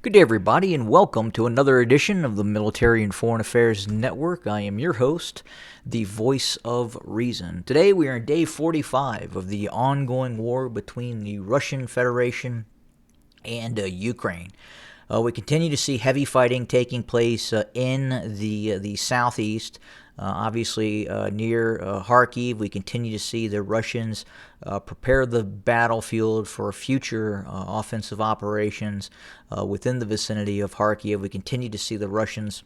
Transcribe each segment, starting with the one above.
Good day, everybody, and welcome to another edition of the Military and Foreign Affairs Network. I am your host, the voice of reason. Today, we are in day 45 of the ongoing war between the Russian Federation and Ukraine. We continue to see heavy fighting taking place in the southeast. Obviously, near Kharkiv, we continue to see the Russians prepare the battlefield for future offensive operations within the vicinity of Kharkiv. We continue to see the Russians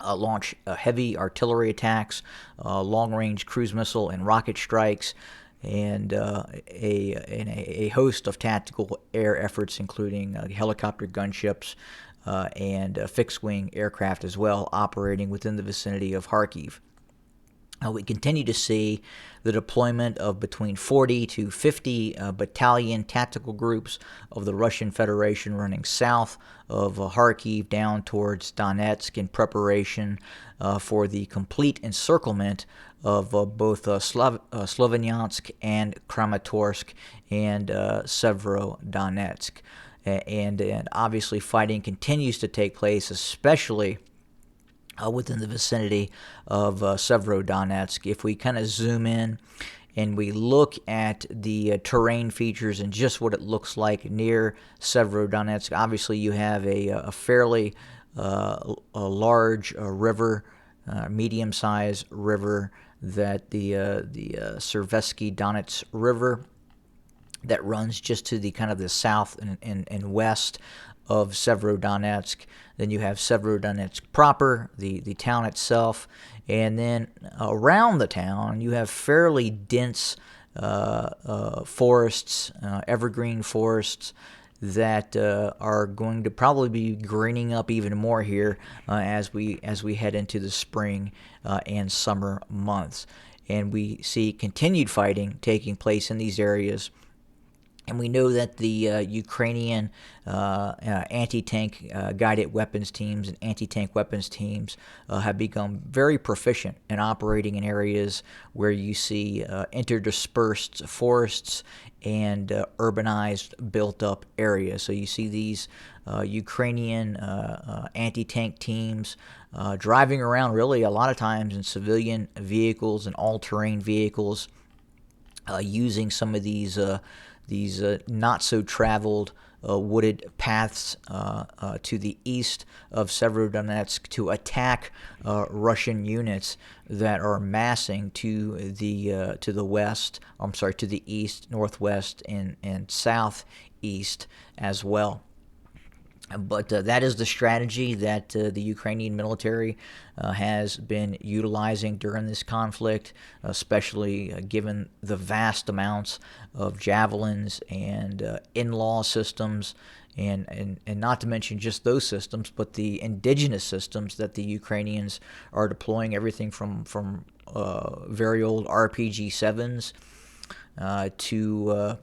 launch heavy artillery attacks, long-range cruise missile and rocket strikes, and a host of tactical air efforts, including helicopter gunships and fixed-wing aircraft as well, operating within the vicinity of Kharkiv. We continue to see the deployment of between 40 to 50 battalion tactical groups of the Russian Federation running south of Kharkiv down towards Donetsk in preparation for the complete encirclement of both Severodonetsk and Kramatorsk and Severodonetsk. And obviously fighting continues to take place, especially within the vicinity of Severodonetsk. If we kind of zoom in and we look at the terrain features and just what it looks like near Severodonetsk, obviously you have a fairly a large river, medium-sized river, that the Severodonetsk River that runs just to the kind of the south and west of Severodonetsk. Then you have Severodonetsk proper, the town itself, and then around the town you have fairly dense forests, evergreen forests, that are going to probably be greening up even more here as we head into the spring and summer months. And we see continued fighting taking place in these areas. And we know that the Ukrainian anti-tank guided weapons teams and anti-tank weapons teams have become very proficient in operating in areas where you see interdispersed forests and urbanized, built-up areas. So you see these Ukrainian anti-tank teams driving around really a lot of times in civilian vehicles and all-terrain vehicles, using some of these not-so-traveled wooded paths to the east of Severodonetsk to attack Russian units that are massing to the west. To the east, northwest, and southeast as well. But that is the strategy that the Ukrainian military has been utilizing during this conflict, especially given the vast amounts of javelins and in-law systems, and not to mention just those systems, but the indigenous systems that the Ukrainians are deploying, everything from very old RPG-7s to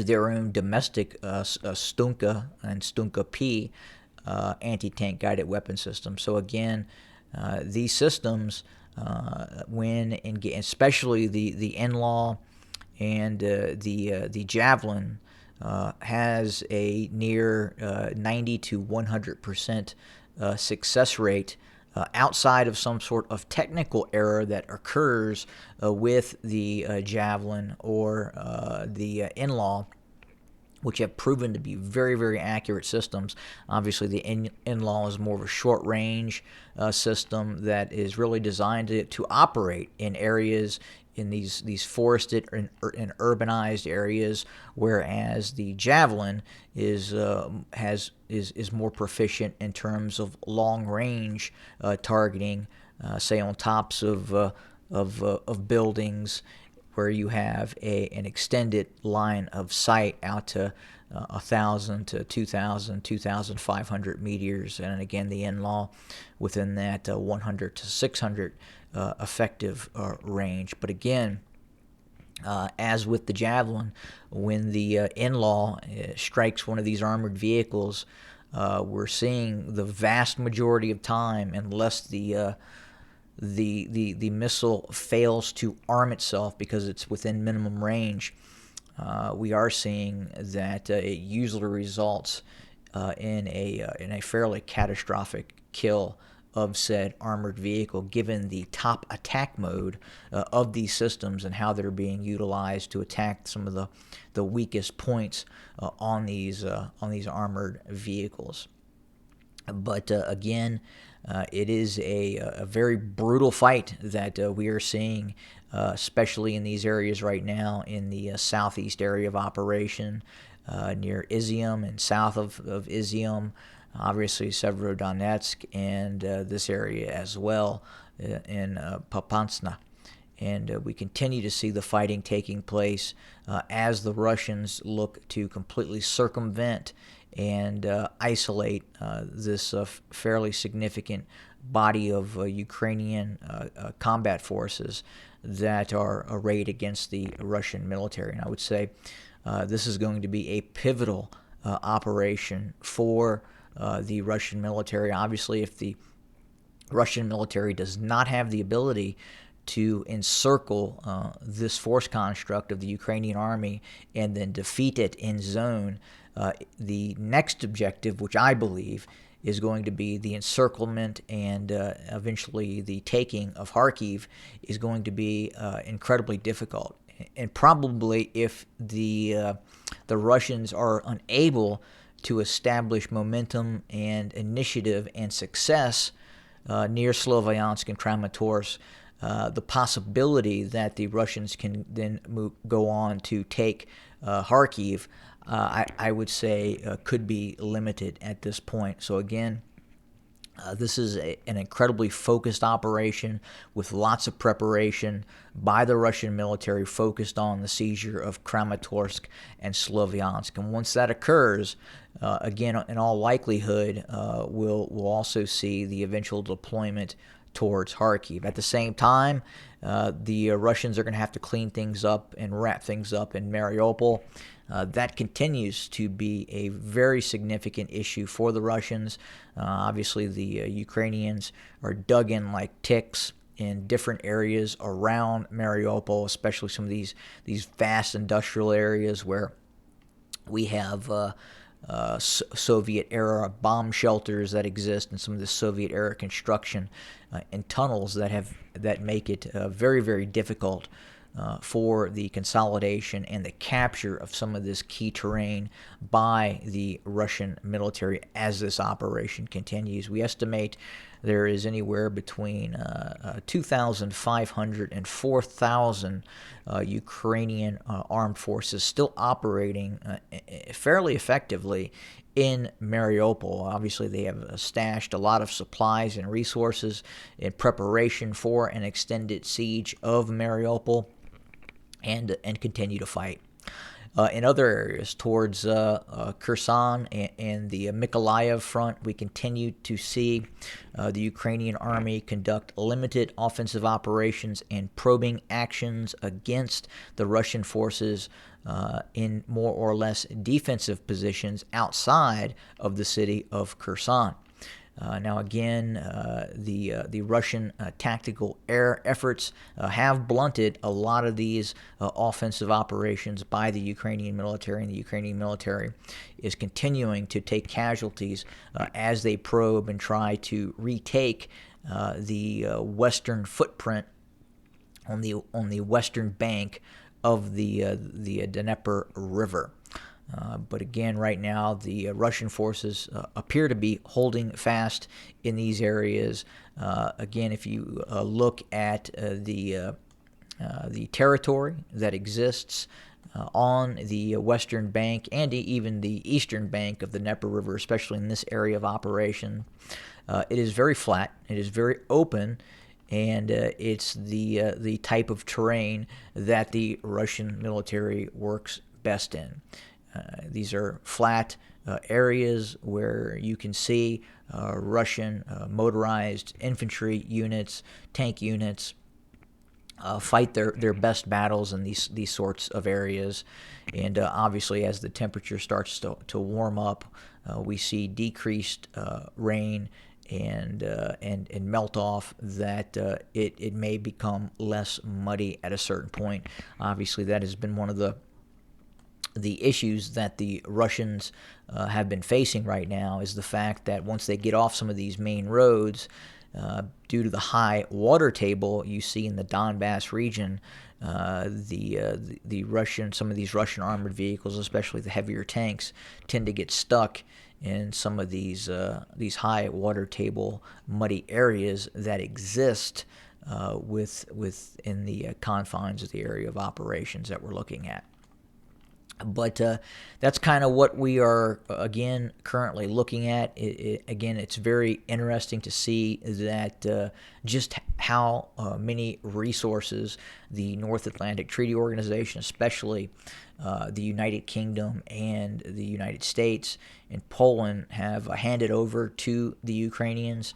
their own domestic Stunka and Stunka P anti-tank guided weapon system. So again, these systems, especially the in-law and the javelin, has a near 90 to 100% success rate outside of some sort of technical error that occurs with the javelin or the in-law, which have proven to be very, very accurate systems. Obviously, the in-law is more of a short-range system that is really designed to operate in areas in these forested and urbanized areas, whereas the javelin is more proficient in terms of long-range targeting, say on tops of buildings, where you have an extended line of sight out to 1,000 to 2,000, 2,500 meters, and again the in-law within that 100 to 600 effective range. But again, as with the javelin, when the in-law strikes one of these armored vehicles, we're seeing the vast majority of time, unless the missile fails to arm itself because it's within minimum range, we are seeing that it usually results in a fairly catastrophic kill of said armored vehicle, given the top attack mode of these systems and how they're being utilized to attack some of the weakest points on these armored vehicles. But again, it is a very brutal fight that we are seeing, especially in these areas right now in the southeast area of operation, near Izium and south of Izium, obviously Severodonetsk, and this area as well in Papansna. And we continue to see the fighting taking place as the Russians look to completely circumvent and isolate this fairly significant body of Ukrainian combat forces that are arrayed against the Russian military. And I would say this is going to be a pivotal operation for the Russian military. Obviously, if the Russian military does not have the ability to encircle this force construct of the Ukrainian army and then defeat it in zone, the next objective, which I believe is going to be the encirclement and eventually the taking of Kharkiv, is going to be incredibly difficult. And probably if the Russians are unable to establish momentum and initiative and success near Sloviansk and Kramatorsk, the possibility that the Russians can then go on to take Kharkiv, I would say could be limited at this point. So again, this is an incredibly focused operation with lots of preparation by the Russian military focused on the seizure of Kramatorsk and Sloviansk. And once that occurs, again, in all likelihood, we'll also see the eventual deployment towards Kharkiv. At the same time, the Russians are going to have to clean things up and wrap things up in Mariupol. That continues to be a very significant issue for the Russians. Obviously, the Ukrainians are dug in like ticks in different areas around Mariupol, especially some of these vast industrial areas where we have Soviet-era bomb shelters that exist, and some of the Soviet-era construction and tunnels that make it very, very difficult for the consolidation and the capture of some of this key terrain by the Russian military as this operation continues. We estimate there is anywhere between 2,500 and 4,000 Ukrainian armed forces still operating fairly effectively in Mariupol. Obviously, they have stashed a lot of supplies and resources in preparation for an extended siege of Mariupol, and continue to fight. In other areas, towards Kherson and the Mykolaiv front, we continue to see the Ukrainian army conduct limited offensive operations and probing actions against the Russian forces in more or less defensive positions outside of the city of Kherson. Now again, the Russian tactical air efforts have blunted a lot of these offensive operations by the Ukrainian military, and the Ukrainian military is continuing to take casualties as they probe and try to retake the western footprint on the western bank of the Dnieper River. But again, right now, the Russian forces appear to be holding fast in these areas. Again, if you look at the territory that exists on the western bank and even the eastern bank of the Dnieper River, especially in this area of operation, it is very flat. It is very open. And it's the type of terrain that the Russian military works best in. These are flat areas where you can see Russian motorized infantry units, tank units, fight their best battles in these sorts of areas. And obviously, as the temperature starts to warm up, we see decreased rain and melt off, that it may become less muddy at a certain point. Obviously, that has been one of the the issues that the Russians have been facing right now is the fact that once they get off some of these main roads, due to the high water table you see in the Donbass region, the Russian, some of these Russian armored vehicles, especially the heavier tanks, tend to get stuck in some of these high water table muddy areas that exist within the confines of the area of operations that we're looking at. But that's kind of what we are, again, currently looking at. Again, it's very interesting to see that just how many resources the North Atlantic Treaty Organization, especially the United Kingdom and the United States and Poland, have handed over to the Ukrainians.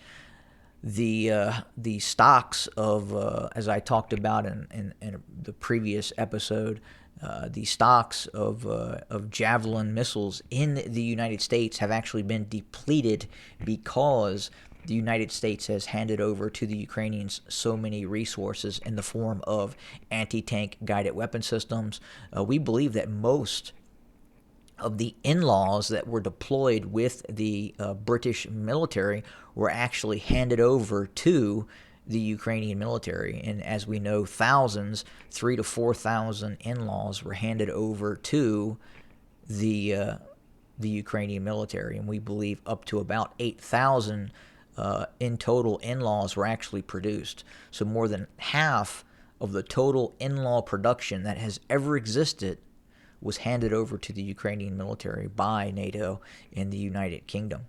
The stocks of, as I talked about in the previous episode, the stocks of Javelin missiles in the United States have actually been depleted because the United States has handed over to the Ukrainians so many resources in the form of anti-tank guided weapon systems. We believe that most of the in-laws that were deployed with the British military were actually handed over to the Ukrainian military. And as we know, thousands, 3,000 to 4,000 in-laws were handed over to the Ukrainian military. And we believe up to about 8,000 in total in-laws were actually produced. So more than half of the total in-law production that has ever existed was handed over to the Ukrainian military by NATO and the United Kingdom.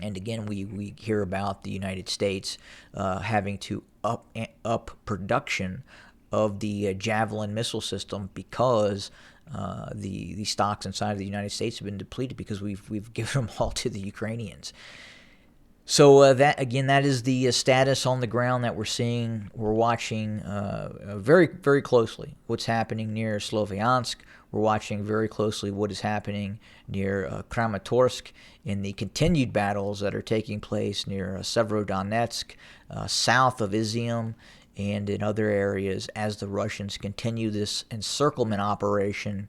And again, we hear about the United States having to up production of the Javelin missile system because the stocks inside of the United States have been depleted because we've given them all to the Ukrainians. So that is the status on the ground that we're seeing. We're watching very, very closely what's happening near Sloviansk. We're watching very closely what is happening near Kramatorsk in the continued battles that are taking place near Severodonetsk, south of Izium, and in other areas as the Russians continue this encirclement operation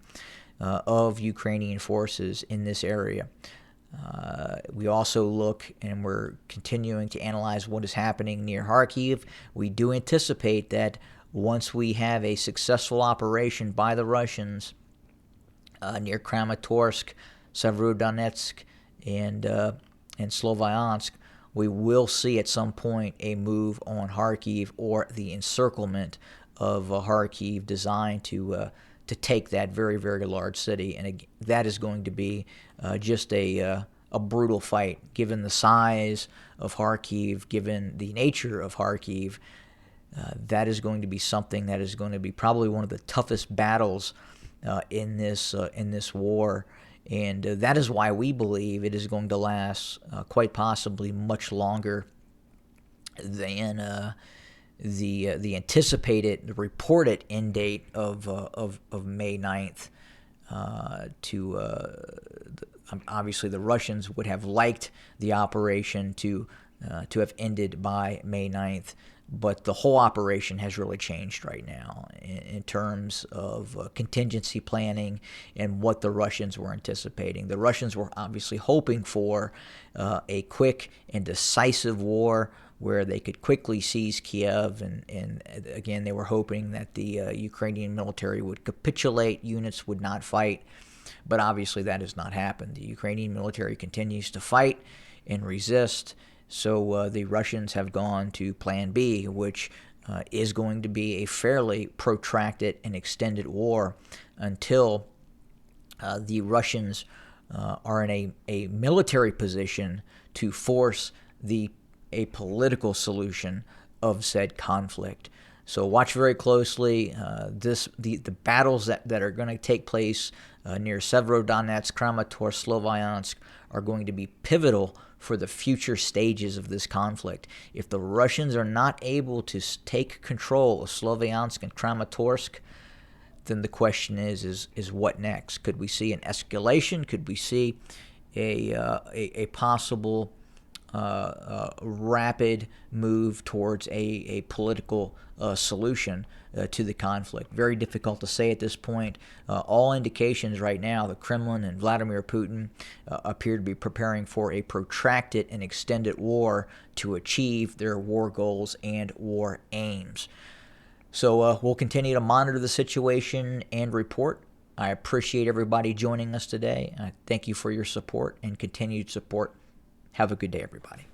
of Ukrainian forces in this area. We also look and we're continuing to analyze what is happening near Kharkiv. We do anticipate that once we have a successful operation by the Russians near Kramatorsk, Severodonetsk, and Sloviansk, we will see at some point a move on Kharkiv or the encirclement of Kharkiv designed to take that very, very large city. And that is going to be just a brutal fight, given the size of Kharkiv, given the nature of Kharkiv. That is going to be something that is going to be probably one of the toughest battles in this war. And that is why we believe it is going to last quite possibly much longer than the anticipated, the reported end date of May 9th. Obviously, the Russians would have liked the operation to have ended by May 9th, but the whole operation has really changed right now in terms of contingency planning and what the Russians were anticipating. The Russians were obviously hoping for a quick and decisive war where they could quickly seize Kiev, and again, they were hoping that the Ukrainian military would capitulate, units would not fight, but obviously that has not happened. The Ukrainian military continues to fight and resist, so the Russians have gone to Plan B, which is going to be a fairly protracted and extended war until the Russians are in a military position to force a political solution of said conflict. So watch very closely. The battles that are going to take place near Severodonetsk, Kramatorsk, Sloviansk are going to be pivotal for the future stages of this conflict. If the Russians are not able to take control of Sloviansk and Kramatorsk, then the question is what next? Could we see an escalation? Could we see a possible rapid move towards a political solution to the conflict. Very difficult to say at this point. All indications right now, the Kremlin and Vladimir Putin appear to be preparing for a protracted and extended war to achieve their war goals and war aims. So we'll continue to monitor the situation and report. I appreciate everybody joining us today. Thank you for your support and continued support. Have a good day, everybody.